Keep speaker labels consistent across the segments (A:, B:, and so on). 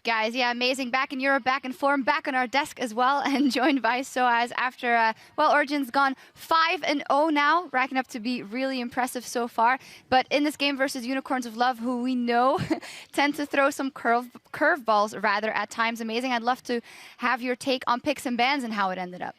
A: Guys, yeah, amazing. Back in Europe, back in form, back on our desk as well, and joined by sOAZ after, well, Origin's gone 5-0 now, racking up to be really impressive so far. But in this game versus Unicorns of Love, who we know tend to throw some curveballs rather at times. Amazing. I'd love to have your take on picks and bans and how it ended up.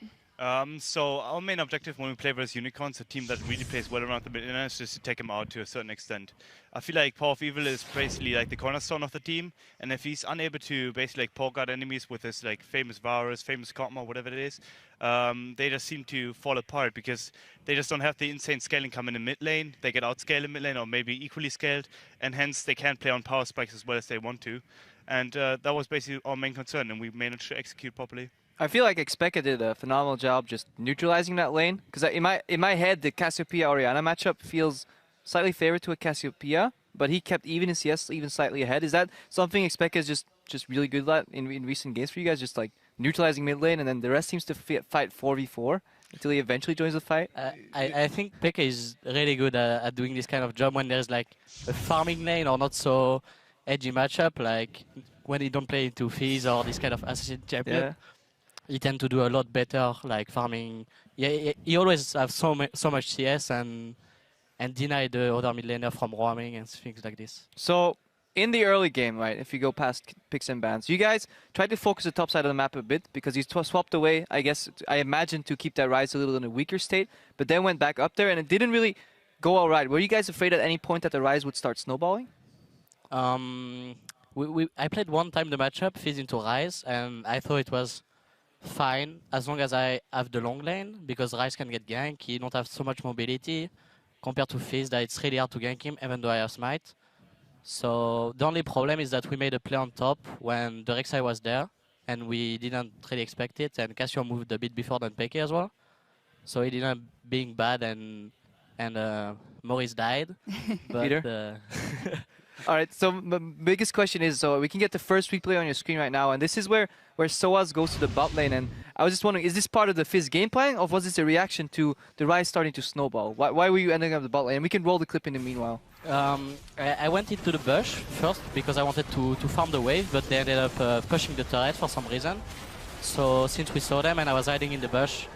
B: So our main objective when we play versus Unicorns, a team that really plays well around the mid lane, is just to take him out to a certain extent. I feel like Power of Evil is basically like the cornerstone of the team, and if he's unable to basically like poke out enemies with his like famous Varus, famous Karma, whatever it is, they just seem to fall apart because they just don't have the insane scaling come in the mid lane. They get outscaled in mid lane or maybe equally scaled, and hence they can't play on power spikes as well as they want to. And that was basically our main concern, and we managed to execute properly.
C: I feel like Expected did a phenomenal job just neutralizing that lane. Because in my head, the Cassiopeia-Orianna matchup feels slightly favored to a Cassiopeia, but he kept even in CS, even slightly ahead. Is that something Expected is just really good at in recent games for you guys? Just like neutralizing mid lane, and then the rest seems to fight 4v4 until he eventually joins the fight?
D: I think Pekka is really good at doing this kind of job when there's like a farming lane or not so edgy matchup, like when he don't play into Fizz or this kind of assassin champion.
C: Yeah.
D: He tend to do a lot better, like farming. Yeah, he always have so much CS and deny the other mid laner from roaming and things like this.
C: So in the early game, right, if you go past picks and bans, you guys tried to focus the top side of the map a bit because you swapped away, I guess, I imagine, to keep that Ryze a little in a weaker state, but then went back up there and it didn't really go all right. Were you guys afraid at any point that the Ryze would start snowballing?
D: I played one time the matchup, Fizz into Ryze, and I thought it was fine as long as I have the long lane, because Ryze can get gank. He don't have so much mobility compared to Fizz that it's really hard to gank him even though I have smite. So the only problem is that we made a play on top when the Rek'Sai was there and we didn't really expect it, and Cassio moved a bit before than Peke as well. So he didn't being bad and Maurice died. But,
C: Peter? All right, so the biggest question is, so we can get the first replay on your screen right now, and this is where sOAZ goes to the bot lane, and I was just wondering, is this part of the Fizz game plan, or was this a reaction to the Ryze starting to snowball? Why were you ending up the bot lane? And we can roll the clip in the meanwhile.
D: I went into the bush first because I wanted to farm the wave, but they ended up pushing the turret for some reason. So since we saw them and I was hiding in the bush,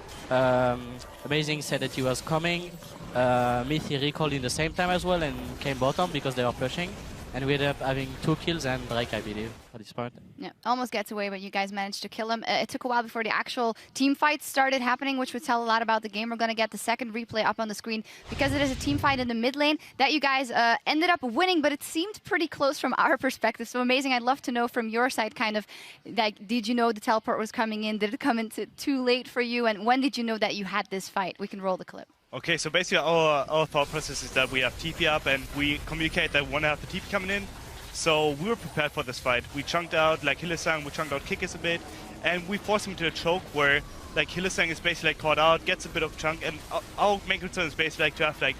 D: Amazing said that he was coming. Mythi recalled in the same time as well and came bottom because they were pushing. And we ended up having 2 kills and Drake, I believe, at this point.
A: Yeah, almost gets away, but you guys managed to kill him. It took a while before the actual team fights started happening, which would tell a lot about the game. We're going to get the second replay up on the screen because it is a team fight in the mid lane that you guys ended up winning, but it seemed pretty close from our perspective. So Amazing, I'd love to know from your side, kind of, like, did you know the teleport was coming in? Did it come in too late for you? And when did you know that you had this fight? We can roll the clip.
B: Okay, so basically our thought process is that we have TP up and we communicate that we want to have the TP coming in. So we were prepared for this fight. We chunked out like Hylissang, we chunked out Kickers a bit, and we forced him to a choke where like Hylissang is basically like caught out, gets a bit of chunk, and our main concern is basically like to have like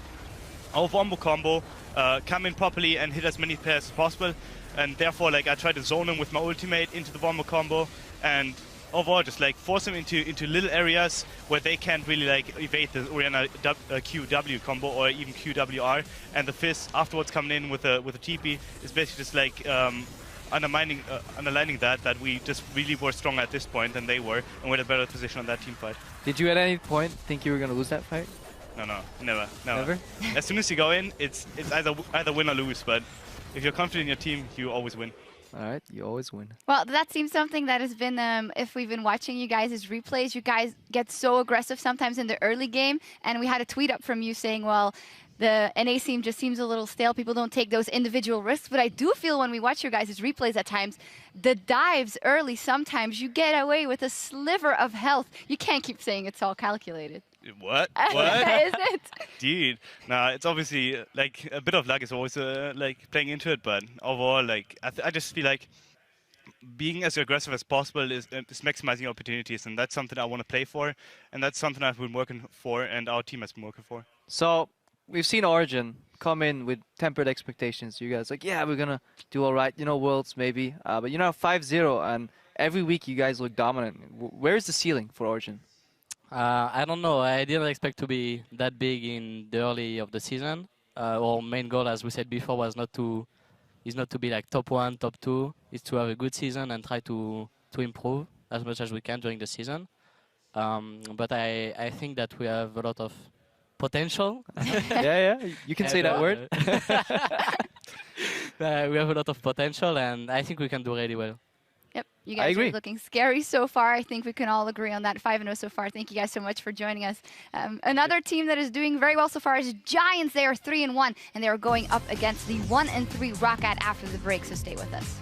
B: our wombo combo come in properly and hit as many players as possible. And therefore like I tried to zone him with my ultimate into the wombo combo and overall just like force them into little areas where they can't really like evade the Orianna QW combo or even QWR, and the Fizz afterwards coming in with a TP is basically just like underlining that we just really were stronger at this point than they were, and we're in a better position on that team fight.
C: Did you at any point think you were going to lose that fight?
B: No, never.
C: Never?
B: As soon as you go in, it's either win or lose, but if you're confident in your team, you always win.
C: All right, you always win.
A: Well, that seems something that has been, if we've been watching you guys' replays, you guys get so aggressive sometimes in the early game. And we had a tweet up from you saying, well, the NA scene just seems a little stale. People don't take those individual risks. But I do feel when we watch your guys' replays at times, the dives early, sometimes you get away with a sliver of health. You can't keep saying it's all calculated.
B: What?
A: Is it?
B: Dude, nah, it's obviously like a bit of luck is always like playing into it, but overall, like I just feel like being as aggressive as possible is maximizing opportunities, and that's something I want to play for, and that's something I've been working for, and our team has been working for.
C: So we've seen Origin come in with tempered expectations. You guys like, yeah, we're gonna do all right, you know, Worlds maybe, but you know, 5-0, and every week you guys look dominant. Where is the ceiling for Origin?
D: I don't know. I didn't expect to be that big in the early of the season. Our main goal, as we said before, was not to is not to be like top 1, top 2. It's to have a good season and try to improve as much as we can during the season. But I think that we have a lot of potential.
C: Yeah, you can say that word.
D: We have a lot of potential, and I think we can do really well.
A: Yep, you guys are looking scary so far. I think we can all agree on that. 5-0 so far. Thank you guys so much for joining us. Another team that is doing very well so far is Giants. They are 3-1, and they are going up against the 1-3 Roccat after the break, so stay with us.